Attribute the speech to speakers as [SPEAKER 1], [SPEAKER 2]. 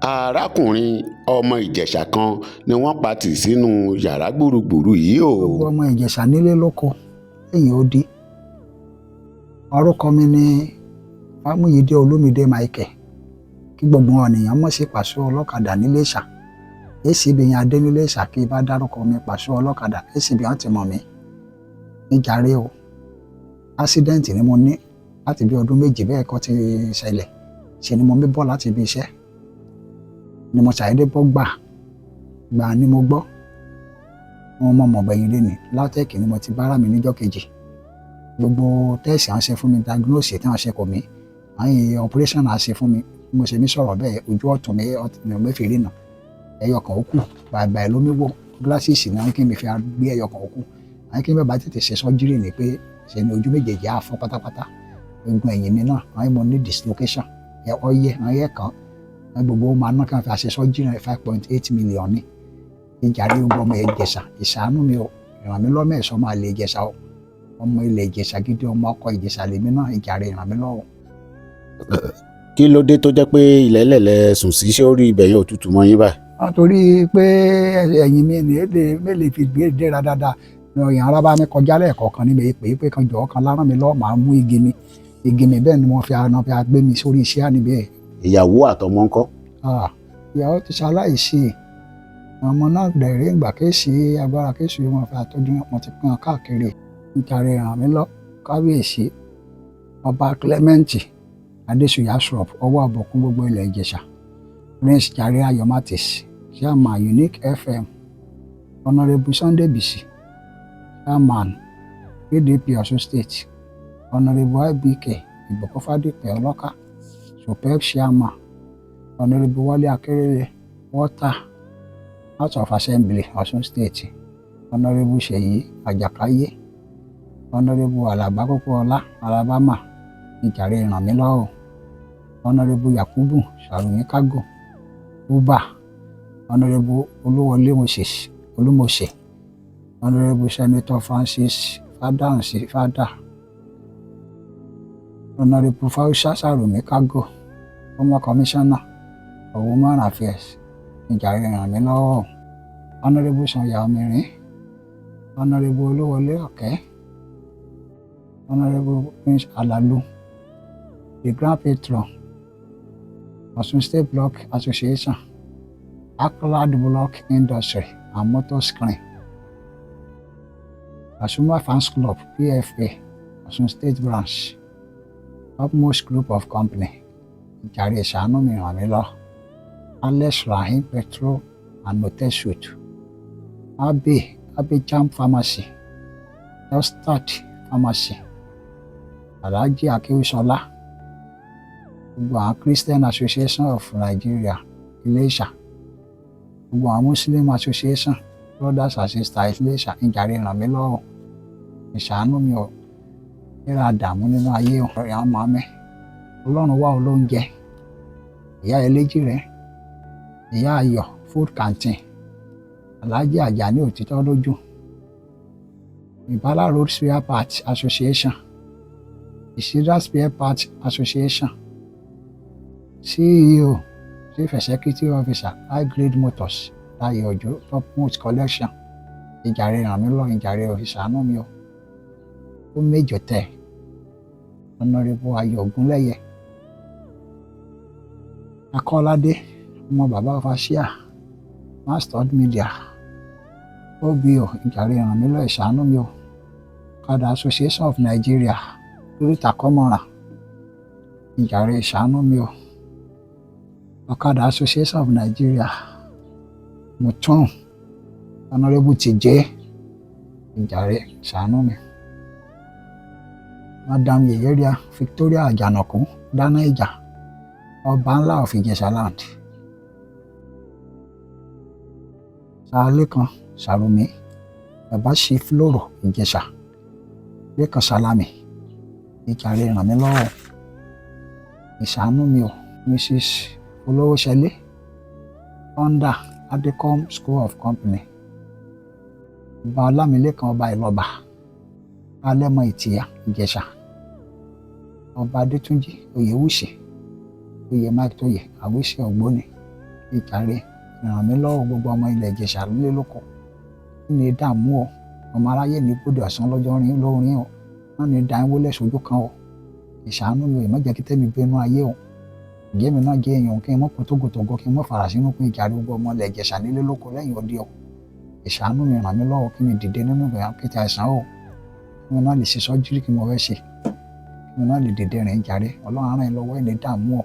[SPEAKER 1] arákùnrin ọmọ ìjẹ̀ṣà kan ni wọ́n pa tì sínú yàrá gbùrùgbùrù yìí o.
[SPEAKER 2] gbogbo ọmọ ìjẹ̀ṣà nílé lóko lẹ́yìn odi. Orúkọ mi ni Fámúyídé Olúmídé Michael, kí gbogbo ènìyàn mọ̀ sí Pàṣọ ọlọ́kadà níléṣà. ACB yẹn adé níléṣà kí bá dárúkọ mi Pàṣọ ọlọ́kadà ACB yẹn ti mọ̀ mí níjàre o. Ásídẹ́ǹtì ni mo ní láti bí ọdún méjì bẹ́ẹ̀ kọ́ ti ṣẹlẹ̀, ṣe ni mo mi bọ́ láti ibi iṣẹ́ ni mo ṣàyẹ́dẹ́ bọ́ gbà ni mo gbọ́ wọn mọ̀ bẹ̀yìn lé ní LAUTECH ni mo ti bára mi níjọ́ kejì. Gbogbo tẹ́ẹ̀sì à ń ṣe fún mi, diagnose tí wọ́n ṣe kò mí, àwọn operation à ń ṣe fún mi, mo ṣe ní sọ̀rọ̀ bẹ́ẹ̀ ojú ọ̀tún mi ò mẹ́fì rí nà ẹyọ kan ó kù bàbá ló mi wò glasses ni wọ́n kí mi fi gbé ẹyọ kan ó kù. Àwọn kí mi bá tètè ṣe surgery ni pé ṣe ni ojú méjèèjì á fọ́ pátápátá. Egun ẹ̀yìn mi náà àwọn mo ní dislocation ọyẹ kan gbogbo máa ná kàn fi àṣẹ surgery 5.8 million ní ìjàre gbogbo ọmọ Ìjẹ̀ṣà. Ìṣàánú mi o, ìràn mi lọ́mọ ẹ̀ṣọ́ máa lè Ìjẹ̀ṣà o, ọmọ ilẹ̀ Ìjẹ̀ṣà gidi, ọmọ ọkọ Ìjẹ̀ṣà lèmi náà, ìjàre ìràn mi lọ́wọ́.
[SPEAKER 1] kí ló dé tó jẹ́ pé ilẹ̀lẹ̀lẹ̀ sùn sí ṣé ó rí ibẹ̀ yẹn òtútù mọ́ yín báyìí?
[SPEAKER 2] Nítorí pé ẹ̀yìn mi ní èdè mélòó fi gbé dẹ́ra dáadáa ìyàn ara bá mi kọjá lẹ́ẹ̀kọ̀ọ̀kan níbi pé kan jọ̀ọ́ kan láràn mi lọ́ọ́ máa mú igi mi bẹ́ẹ̀ ni wọ́n fi gbé mi sórí iṣẹ́ àníbí ẹ̀.
[SPEAKER 1] ìyàwó àtọmọ ńkọ́?
[SPEAKER 2] ìyàwó ti ṣaláìsí, ọmọ náà dẹ̀rẹ́ ìgbà kéṣì agbára kéṣì wọn fi àtọ́jú wọn ti pín wọn káàkiri. Nítorí ràn mí lọ kábíyèsí ọba Clement Adéṣuyà Shrub ọwọ́ àbọ̀kún gbogbo ilẹ̀ Ìjẹ̀ṣà, Prince Jare Ayomatis, Chairman Unique FM, Honourable Sunday Bisi, Chairman PDP Ọ̀ṣun State, Honourable IBK Ìgbòkúfádìpẹ̀ Ọlọ́kà, Superb Chairman, Honourable Wálé Akérèlé Water House of Assembly Ọ̀ṣun State, Honourable Ṣèyí Àjàkáyé, Honourable Alàgbà Pópóọlá Alabama, ìjàre ràn mí lọ́wọ́, Honourable Yakubu Sàrùmí Kágò Uba, Honourable Olúwọlé Moses Olúmọṣẹ, Honourable Senator Francis Fádáhùnsí Fádà, Honourable Fáúsá Sàrùmí Kágò, former Commissioner for Women Affairs, ìjàre ràn mí lọ́wọ́, Honourable Sànyà Ọmìrín, Honourable Olúwọlé Ọ̀kẹ́, Honourable Prince Alalu, the Grand Patron, Ọ̀ṣun State Block Association, Accolade Block Industry and Motor Screen, Asuma Fans Club PFA, Ọ̀ṣun State Branch, Topmost Group of Company, ìjàre ìṣàánú mi ràn mí lọ, Alex Rahim Petrol and Motor Suit, Abe Jam Pharmacy, Elstad Pharmacy, Alhaji Akéwìsọlá, gbogbo àwọn Christian Association of Nigeria Iléṣà, gbogbo àwọn Muslim Association Brothers and Sisters Iléṣà, ìjàre ràn mí lọ́wọ́, ìṣàánú mi ò níra dààmú nínú ayé ọ̀rẹ́ àwọn ọmọ mi. Ọlọ́run wà olóúnjẹ, ìyá eléjì rẹ̀, ìyá Ayọ̀ Food Canteen, Alhaji Ajani Òtítọ́ Lójú, Ìbálá Road Spare Parts Association, Ìṣídà Spare Parts Association, CEO Chief Executive Officer High Grade Motors Láyé Òjó Topmost Collection, ìjàre ràn mí lọ, ìjàre ìṣàánú mi o. Ó méjọ tẹ̀, Honourable Ayọ̀ Ògúnlẹ́yẹ, Akọ́ládé ọmọ bàbá Fáṣíà, Mastod Media, OBO, ìjàre ràn mí lọ, ìṣàánú mi o. Ọ̀kadà Association of Nigeria Lóríta Kọ́mọ̀ràn, ìjàre ìṣàánú mi o. Ọ̀kadà Association of Nigeria Mutun, Honourable Tijé, ìjàre ìṣàánú mi. Madam Yeyeria Victoria Àjànàkú Dáná Ìjà, ọba ńlá of Ìjẹ̀ṣà Land, Sàlékan Sàrùmí, bàbá Chief Lóró Ìjẹ̀ṣà, Lékan Sálámì, ìjàre ràn mí lọ́wọ́, ìṣàánú mi o. Mrs. Olówóṣẹlé Honda Adecom School of Company, ọba Ọlámilékan ọba Ìlọ́ba, Alẹ́mọ Ìtìyà Ìjẹ̀ṣà, ọba Adétúnjì Oyèwùsì, oyè Mike Tóyè àwíṣẹ́ ògbóni ìjàre ràn mí lọ́wọ́ gbogbo ọmọ ilẹ̀ Ìjẹ̀ṣà nílé lóko kí ni dààmú o ọmọ aráyé ní gbọ́dọ̀ ọ̀sán lọ́jọ́ rin lórin o wọ́n ní dá wọlé sójú kan o ìṣàánú mi ò má jẹ́ kí tẹ́mi bínú ayé o ìjẹ́ mi náà jẹ́ èèyàn kí n mọ́ kó tógótógó kí n mọ́ fara sínú pé ìjàre gbogbo ọmọ ilẹ̀ Ìjẹ̀ṣà nílé lóko lẹ́yìn odi o ìṣàánú mi ràn mí lọ́wọ́ kí mi dìde nínú ìgbà kí ti àìsàn o kí mi náà lè ṣe sọ́jírì kí mo fẹ́ ṣe kí mi náà lè dìde rìn ìjàre Ọlọ́run á ràn yín lọ́wọ́ ẹ̀ ní dààmú o.